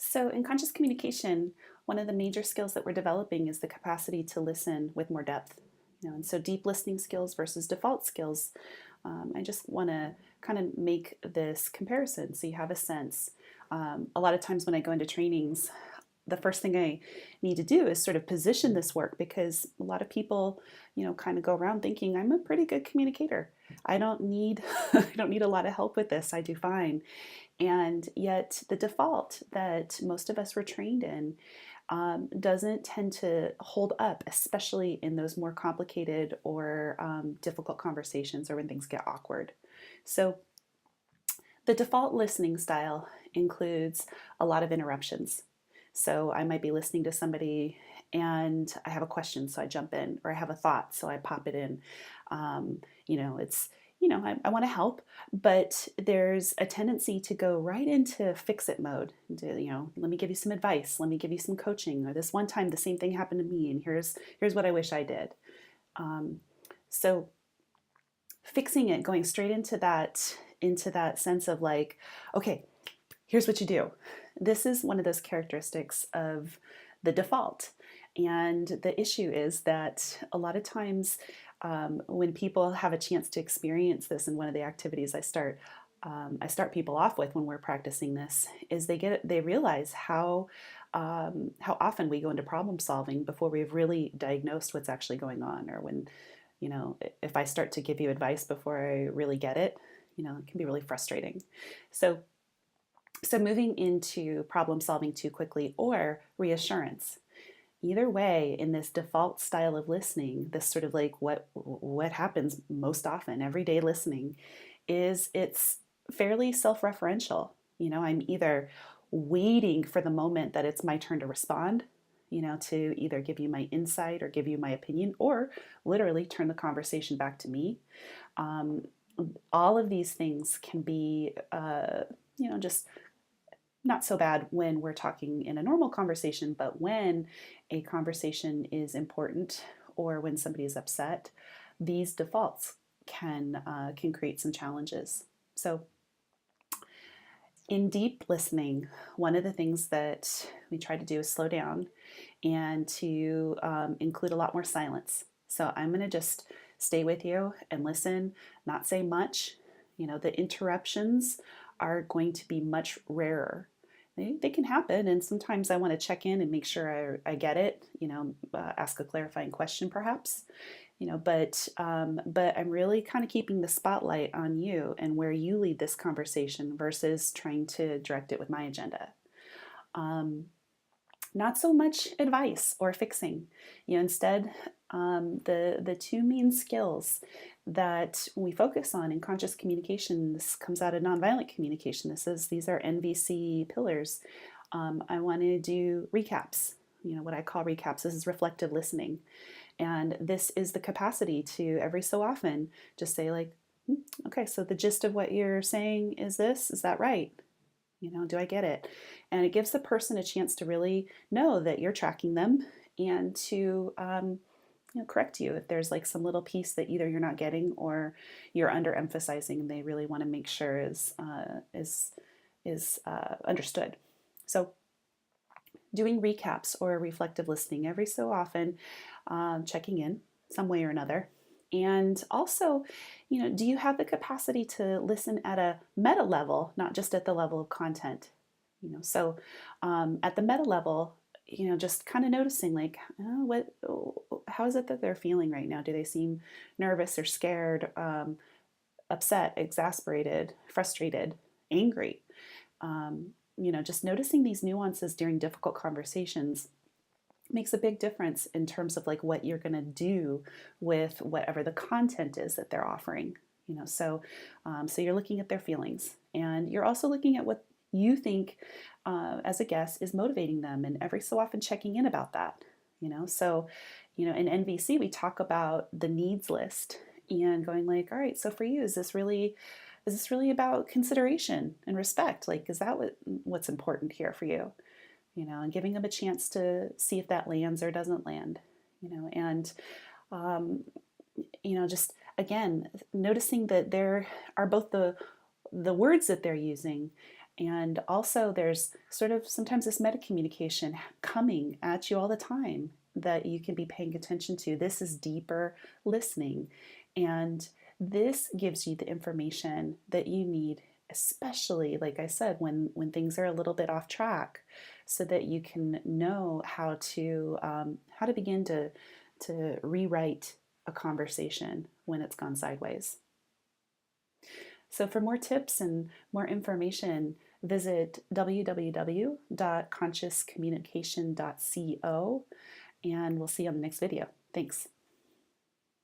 So, in conscious communication, one of the major skills that we're developing is the capacity to listen with more depth. And so deep listening skills versus default skills. I just want to kind of make this comparison so you have a sense. A lot of times when I go into trainings, the first thing I need to do is sort of position this work because a lot of people, kind of go around thinking I'm a pretty good communicator. I don't need I don't need a lot of help with this. I do fine. And yet, the default that most of us were trained in doesn't tend to hold up, especially in those more complicated or difficult conversations or when things get awkward. So, the default listening style includes a lot of interruptions. So, I might be listening to somebody and I have a question, so I jump in, or I have a thought, so I pop it in. It's I want to help, but there's a tendency to go right into fix it mode. Let me give you some advice. Let me give you some coaching. Or this one time, the same thing happened to me, and here's what I wish I did. So fixing it, going straight into that sense of like, okay, here's what you do. This is one of those characteristics of the default. And the issue is that a lot of times when people have a chance to experience this in one of the activities I start people off with when we're practicing this, is they realize how often we go into problem solving before we've really diagnosed what's actually going on, or when if I start to give you advice before I really get it, it can be really frustrating. So moving into problem solving too quickly or reassurance. Either way, in this default style of listening, this sort of like what happens most often, everyday listening, is it's fairly self-referential. I'm either waiting for the moment that it's my turn to respond, to either give you my insight or give you my opinion, or literally turn the conversation back to me. All of these things can be, just not so bad when we're talking in a normal conversation, but when a conversation is important or when somebody is upset, these defaults can create some challenges. So, in deep listening, one of the things that we try to do is slow down and to include a lot more silence. So, I'm going to just stay with you and listen, not say much. The interruptions are going to be much rarer. They can happen, and sometimes I want to check in and make sure I get it. Ask a clarifying question, perhaps. But I'm really kind of keeping the spotlight on you and where you lead this conversation versus trying to direct it with my agenda. Not so much advice or fixing. Instead, the two main skills that we focus on in conscious communication, this comes out of nonviolent communication. These are NVC pillars. I want to do recaps. What I call recaps. This is reflective listening, and this is the capacity to every so often just say like, okay, so the gist of what you're saying is this. Is that right? Do I get it? And it gives the person a chance to really know that you're tracking them and to correct you if there's like some little piece that either you're not getting or you're underemphasizing, and they really want to make sure is understood. So doing recaps or reflective listening every so often, checking in some way or another. And also, do you have the capacity to listen at a meta level, not just at the level of content? So at the meta level, just kind of noticing like, how is it that they're feeling right now? Do they seem nervous or scared, upset, exasperated, frustrated, angry? Just noticing these nuances during difficult conversations makes a big difference in terms of like what you're going to do with whatever the content is that they're offering. So you're looking at their feelings, and you're also looking at what you think as a guest is motivating them, and every so often checking in about that. So in NVC we talk about the needs list and going like, all right, so for you, is this really about consideration and respect? Like, is that what's important here for you? And giving them a chance to see if that lands or doesn't land, and, just again, noticing that there are both the words that they're using And also, there's sort of sometimes this meta communication coming at you all the time that you can be paying attention to. This is deeper listening. And this gives you the information that you need, especially, like I said, when things are a little bit off track, so that you can know how to begin to rewrite a conversation when it's gone sideways. So for more tips and more information, visit www.consciouscommunication.co, and we'll see you on the next video. Thanks.